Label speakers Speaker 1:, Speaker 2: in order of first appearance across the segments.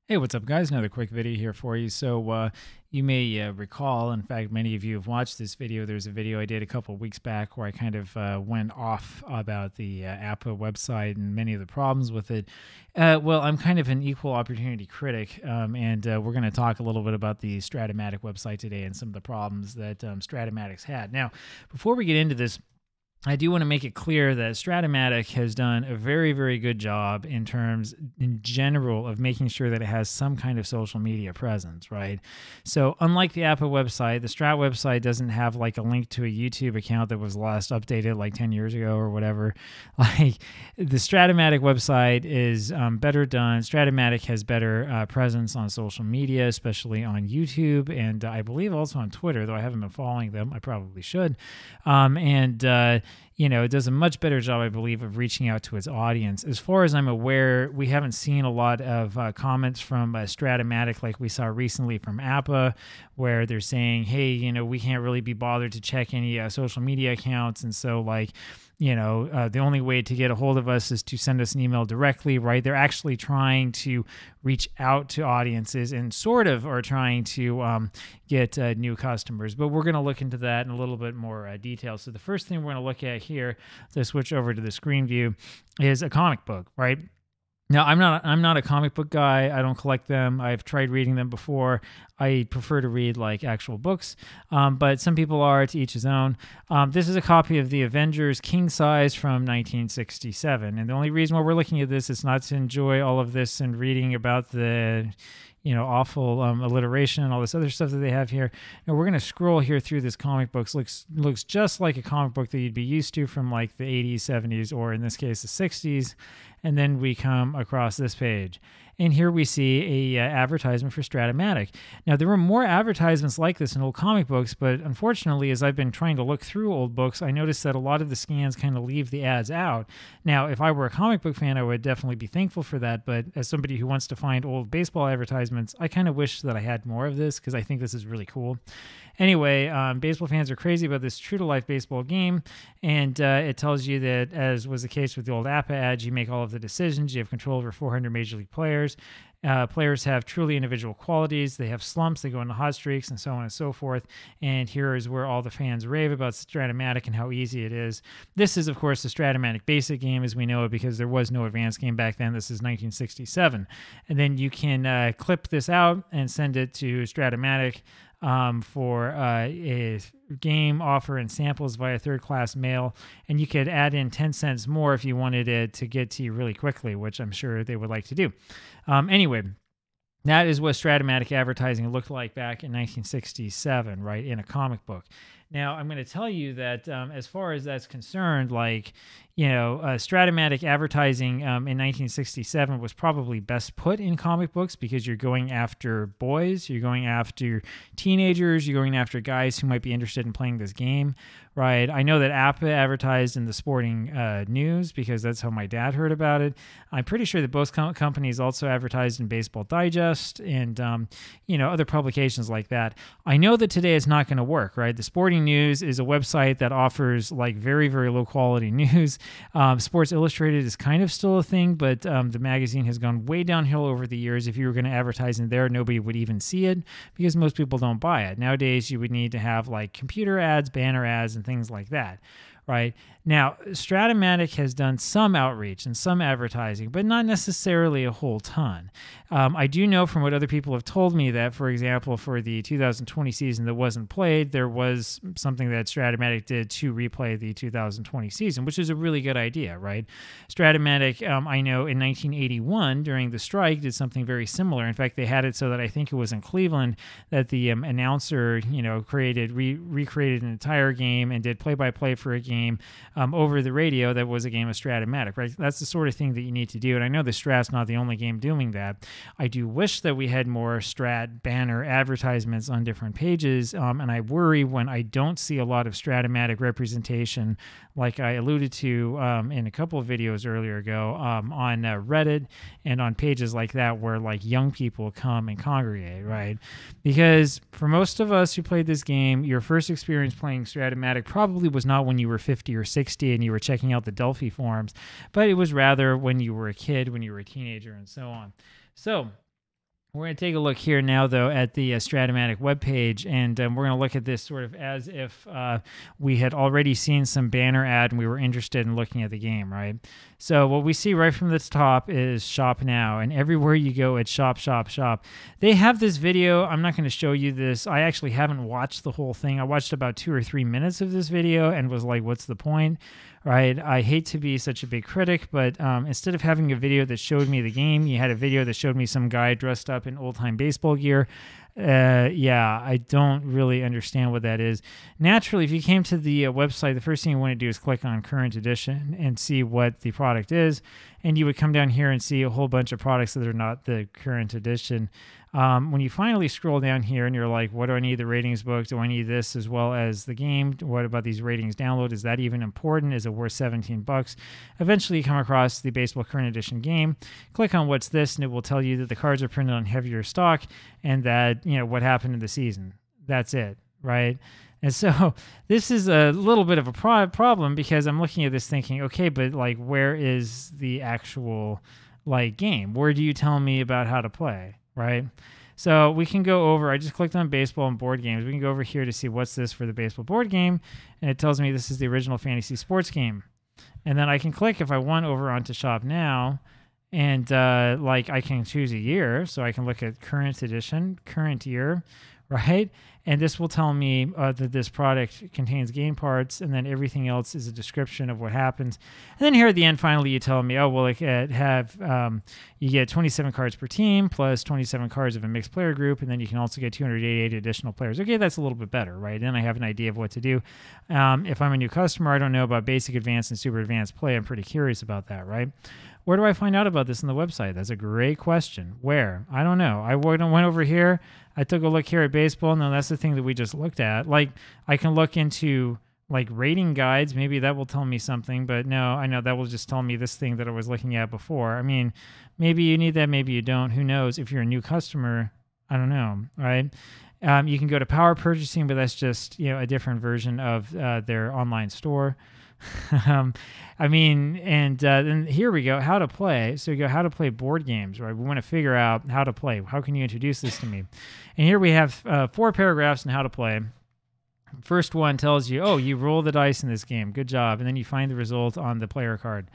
Speaker 1: Hey, what's up, guys? Another quick video here for you. So, you may recall, in fact, many of you have watched this video. There's a video I did a couple of weeks back where I kind of went off about the APBA website and many of the problems with it. Well, I'm kind of an equal opportunity critic, and we're going to talk a little bit about the Strat-O-Matic website today and some of the problems that Strat-O-Matic's had. Now, before we get into this, I do want to make it clear that Strat-O-Matic has done a very, very good job in terms, in general, of making sure that it has some kind of social media presence, right? So unlike the APBA website, the Strat website doesn't have like a link to a YouTube account that was last updated like 10 years ago or whatever. Like the Strat-O-Matic website is better done. Strat-O-Matic has better presence on social media, especially on YouTube, and I believe also on Twitter, though I haven't been following them. I probably should. You know, it does a much better job, I believe, of reaching out to its audience. As far as I'm aware, we haven't seen a lot of comments from Strat-O-Matic like we saw recently from APBA, where they're saying, hey, you know, we can't really be bothered to check any social media accounts. And so, like, you know, the only way to get a hold of us is to send us an email directly, right? They're actually trying to reach out to audiences and sort of are trying to get new customers. But we're going to look into that in a little bit more detail. So the first thing we're going to look at here, to switch over to the screen view, is a comic book, right? Now, I'm not a comic book guy. I don't collect them. I've tried reading them before. I prefer to read like actual books, but some people are, to each his own. This is a copy of the Avengers King Size from 1967. And the only reason why we're looking at this is not to enjoy all of this and reading about the, you know, awful alliteration and all this other stuff that they have here. Now we're going to scroll here through this comic book. Looks just like a comic book that you'd be used to from like the 80s, 70s, or in this case, the 60s. And then we come across this page. And here we see a advertisement for Strat-O-Matic. Now, there were more advertisements like this in old comic books, but unfortunately, as I've been trying to look through old books, I noticed that a lot of the scans kind of leave the ads out. Now, if I were a comic book fan, I would definitely be thankful for that, but as somebody who wants to find old baseball advertisements, I kind of wish that I had more of this because I think this is really cool. Anyway, baseball fans are crazy about this true-to-life baseball game, and it tells you that, as was the case with the old APBA ads, you make all of the decisions, you have control over 400 Major League players. Players have truly individual qualities. They have slumps, they go into hot streaks, and so on and so forth. And here is where all the fans rave about Strat-O-Matic and how easy it is. This is, of course, the Strat-O-Matic basic game as we know it because there was no advanced game back then. This is 1967. And then you can clip this out and send it to Strat-O-Matic for a game offer and samples via third-class mail, and you could add in 10 cents more if you wanted it to get to you really quickly, which I'm sure they would like to do. Anyway, that is what Strat-O-Matic advertising looked like back in 1967, right, in a comic book. Now, I'm going to tell you that as far as that's concerned, like, you know, Strat-O-Matic advertising in 1967 was probably best put in comic books because you're going after boys, you're going after teenagers, you're going after guys who might be interested in playing this game, right? I know that APBA advertised in the sporting news because that's how my dad heard about it. I'm pretty sure that both companies also advertised in Baseball Digest and, you know, other publications like that. I know that today it's not going to work, right? The Sporting News is a website that offers like very, very low quality news. Sports Illustrated is kind of still a thing, but the magazine has gone way downhill over the years. If you were going to advertise in there, nobody would even see it because most people don't buy it. Nowadays, you would need to have like computer ads, banner ads, and things like that. Right now, Strat-O-Matic has done some outreach and some advertising, but not necessarily a whole ton. I do know from what other people have told me that, for example, for the 2020 season that wasn't played, there was something that Strat-O-Matic did to replay the 2020 season, which is a really good idea, right? Strat-O-Matic, I know in 1981 during the strike did something very similar. In fact, they had it so that I think it was in Cleveland that the announcer, you know, recreated an entire game and did play-by-play for a game over the radio that was a game of Strat-O-Matic, right? That's the sort of thing that you need to do. And I know the Strat's not the only game doing that. I do wish that we had more Strat banner advertisements on different pages. And I worry when I don't see a lot of Strat-O-Matic representation, like I alluded to in a couple of videos earlier ago on Reddit and on pages like that where like young people come and congregate, right? Because for most of us who played this game, your first experience playing Strat-O-Matic probably was not when you were 50 or 60 and you were checking out the Delphi forums, but it was rather when you were a kid, when you were a teenager, and so on. So We're going to take a look here now, though, at the Strat-O-Matic webpage, and we're going to look at this sort of as if we had already seen some banner ad and we were interested in looking at the game, right? So what we see right from the top is Shop Now, and everywhere you go, it's Shop, Shop, Shop. They have this video. I'm not going to show you this. I actually haven't watched the whole thing. I watched about 2 or 3 minutes of this video and was like, what's the point? Right? I hate to be such a big critic, but instead of having a video that showed me the game, you had a video that showed me some guy dressed up in old-time baseball gear. Yeah, I don't really understand what that is. Naturally, if you came to the website, the first thing you want to do is click on Current Edition and see what the product is, and you would come down here and see a whole bunch of products that are not the Current Edition. When you finally scroll down here and you're like, what do I need the ratings book? Do I need this as well as the game? What about these ratings download? Is that even important? Is it worth $17? Eventually you come across the Baseball Current Edition game. Click on what's this, and it will tell you that the cards are printed on heavier stock and that, you know, what happened in the season. That's it, right? And so this is a little bit of a problem because I'm looking at this thinking, okay, but like, where is the actual like game? Where do you tell me about how to play? Right? So we can go over, I just clicked on baseball and board games. We can go over here to see what's this for the baseball board game. And it tells me this is the original fantasy sports game. And then I can click if I want over onto Shop Now. And like I can choose a year. So I can look at current edition, current year, right? And this will tell me that this product contains game parts, and then everything else is a description of what happens. And then here at the end, finally, you tell me, oh, well, you get 27 cards per team plus 27 cards of a mixed player group, and then you can also get 288 additional players. Okay, that's a little bit better, right? Then I have an idea of what to do. If I'm a new customer, I don't know about basic, advanced, and super advanced play. I'm pretty curious about that, right? Where do I find out about this on the website? That's a great question. Where? I don't know. I went over here. I took a look here at baseball. No, that's the thing that we just looked at. Like, I can look into like rating guides. Maybe that will tell me something, but no, I know that will just tell me this thing that I was looking at before. I mean, maybe you need that, maybe you don't. Who knows? If you're a new customer, I don't know, right? You can go to Power Purchasing, but that's just, you know, a different version of their online store. I mean, and then here we go, how to play. So you go how to play board games, right? We want to figure out how to play. How can you introduce this to me? And here we have 4 paragraphs on how to play. First one tells you, oh, you roll the dice in this game. Good job. And then you find the result on the player card.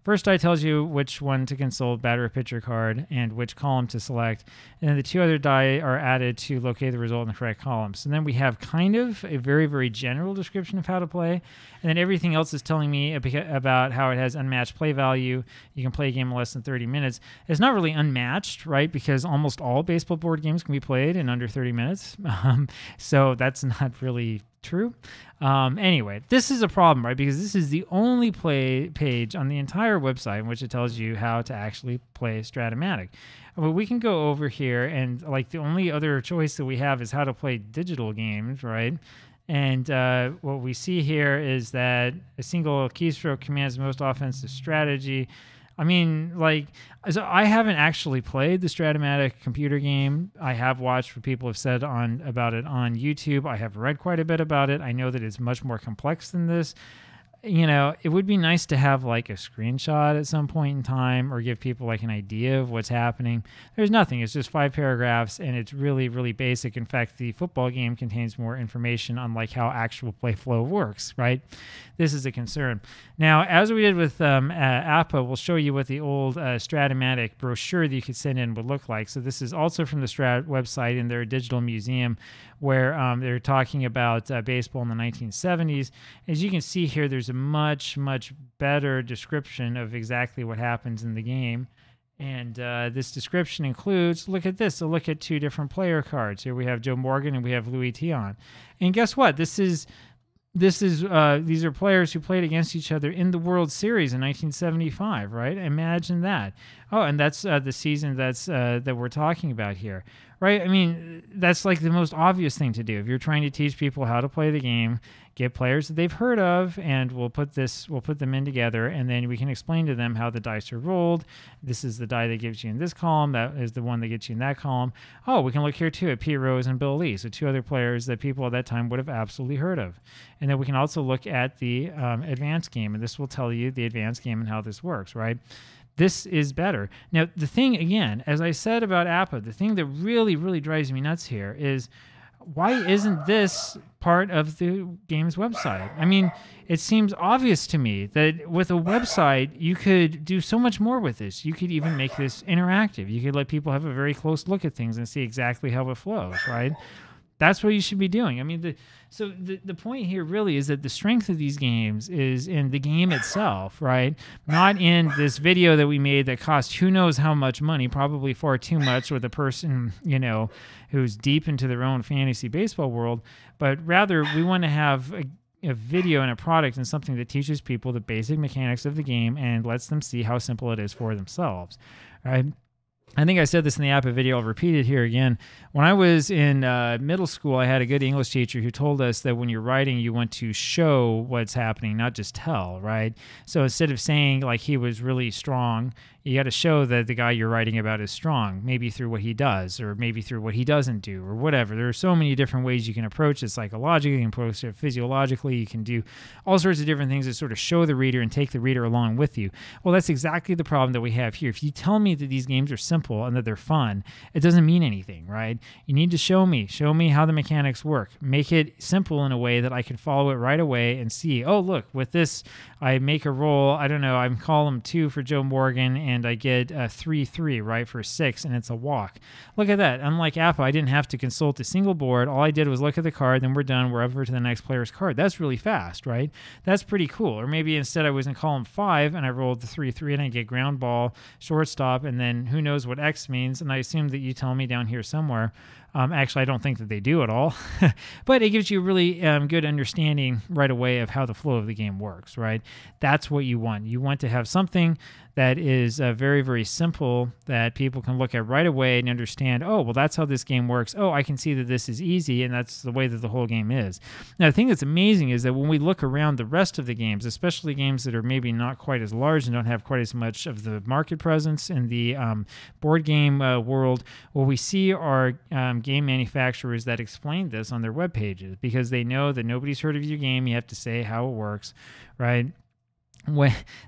Speaker 1: First die tells you which one to consult, batter or pitcher card, and which column to select. And then the 2 other die are added to locate the result in the correct columns. And then we have kind of a very, very general description of how to play. And then everything else is telling me about how it has unmatched play value. You can play a game in less than 30 minutes. It's not really unmatched, right? Because almost all baseball board games can be played in under 30 minutes. So that's not really true. Anyway, this is a problem, right? Because this is the only page on the entire website in which it tells you how to actually play Strat-O-Matic. But we can go over here, and like the only other choice that we have is how to play digital games, right? And what we see here is that a single keystroke commands most offensive strategy. I mean, like, so I haven't actually played the Strat-O-Matic computer game. I have watched what people have said about it on YouTube. I have read quite a bit about it. I know that it's much more complex than this. You know, it would be nice to have like a screenshot at some point in time or give people like an idea of what's happening. There's nothing. It's just 5 paragraphs, and it's really, really basic. In fact, the football game contains more information on like how actual play flow works, right? This is a concern. Now, as we did with APBA, we'll show you what the old Strat-O-Matic brochure that you could send in would look like. So this is also from the Strat website in their digital museum, where they're talking about baseball in the 1970s. As you can see here, there's a much, much better description of exactly what happens in the game. And this description includes, look at this, so look at 2 different player cards. Here we have Joe Morgan and we have Louis Tion. And guess what? These are players who played against each other in the World Series in 1975, right? Imagine that. Oh, and that's the season that we're talking about here, right? I mean, that's like the most obvious thing to do. If you're trying to teach people how to play the game, get players that they've heard of, and we'll put them in together, and then we can explain to them how the dice are rolled. This is the die that gives you in this column. That is the one that gets you in that column. Oh, we can look here too at Pete Rose and Bill Lee, so 2 other players that people at that time would have absolutely heard of. And then we can also look at the advanced game, and this will tell you the advanced game and how this works, right? this is better. Now, the thing, again, as I said about APBA, the thing that really, really drives me nuts here is, why isn't this part of the game's website? I mean, it seems obvious to me that with a website, you could do so much more with this. You could even make this interactive. You could let people have a very close look at things and see exactly how it flows, right? That's what you should be doing. I mean, the point here really is that the strength of these games is in the game itself, right? Not in this video that we made that cost who knows how much money, probably far too much with a person, who's deep into their own fantasy baseball world, but rather we want to have a video and a product and something that teaches people the basic mechanics of the game and lets them see how simple it is for themselves, right? I think I said this in the APBA video. I'll repeat it here again. When I was in middle school, I had a good English teacher who told us that when you're writing, you want to show what's happening, not just tell, right? So instead of saying like he was really strong, you got to show that the guy you're writing about is strong, maybe through what he does or maybe through what he doesn't do or whatever. There are so many different ways you can approach it psychologically, you can approach it physiologically, you can do all sorts of different things to sort of show the reader and take the reader along with you. Well, that's exactly the problem that we have here. If you tell me that these games are simple and that they're fun, it doesn't mean anything, right? You need to show me how the mechanics work. Make it simple in a way that I can follow it right away and see, oh, look, with this, I make a roll, I don't know, I'm column 2 for Joe Morgan, and I get a 3-3, right, for 6, and it's a walk. Look at that. Unlike APBA, I didn't have to consult a single board. All I did was look at the card, then we're done. We're over to the next player's card. That's really fast, right? That's pretty cool. Or maybe instead I was in column 5, and I rolled the 3-3, and I get ground ball, shortstop, and then who knows what X means, and I assume that you tell me down here somewhere. Actually, I don't think that they do at all, but it gives you a really good understanding right away of how the flow of the game works, right? That's what you want. You want to have something that is very, very simple that people can look at right away and understand, oh, well, that's how this game works. Oh, I can see that this is easy, and that's the way that the whole game is. Now, the thing that's amazing is that when we look around the rest of the games, especially games that are maybe not quite as large and don't have quite as much of the market presence in the board game world, what we see are game manufacturers that explain this on their web pages because they know that nobody's heard of your game. You have to say how it works, right?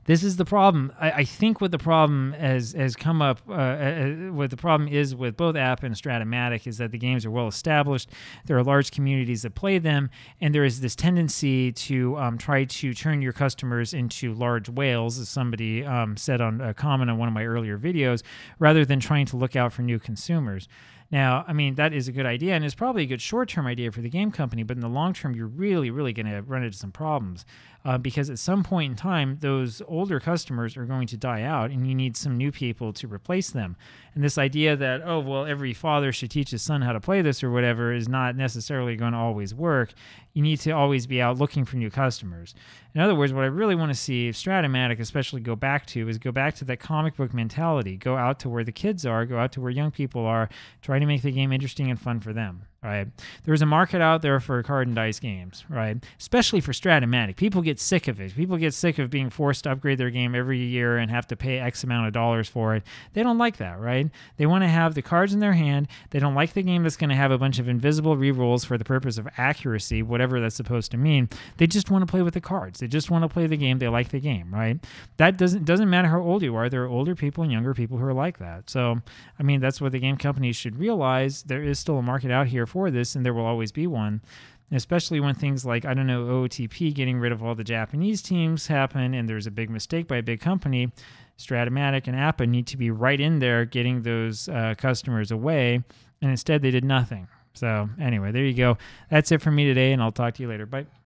Speaker 1: This is the problem. I think what the problem has come up, what the problem is with both APBA and Strat-O-Matic is that the games are well established. There are large communities that play them, and there is this tendency to try to turn your customers into large whales, as somebody said on a comment on one of my earlier videos, rather than trying to look out for new consumers. Now, I mean, that is a good idea, and it's probably a good short-term idea for the game company, but in the long term, you're really, really going to run into some problems because at some point in time, those older customers are going to die out, and you need some new people to replace them. And this idea that, oh, well, every father should teach his son how to play this or whatever is not necessarily going to always work. You need to always be out looking for new customers. In other words, what I really want to see Strat-O-Matic especially go back to that comic book mentality. Go out to where the kids are, go out to where young people are, try to make the game interesting and fun for them, right? There's a market out there for card and dice games, right? Especially for Strat-O-Matic. People get sick of it. People get sick of being forced to upgrade their game every year and have to pay X amount of dollars for it. They don't like that, right? They want to have the cards in their hand. They don't like the game that's going to have a bunch of invisible rerolls for the purpose of accuracy, whatever that's supposed to mean. They just want to play with the cards. They just want to play the game. They like the game, right? That doesn't matter how old you are. There are older people and younger people who are like that. So, I mean, that's what the game companies should realize. There is still a market out here for this, and there will always be one. Especially when things like, I don't know, OOTP getting rid of all the Japanese teams happen and there's a big mistake by a big company, Strat-O-Matic and APBA need to be right in there getting those customers away, and instead they did nothing. So anyway, there you go. That's it for me today, and I'll talk to you later. Bye.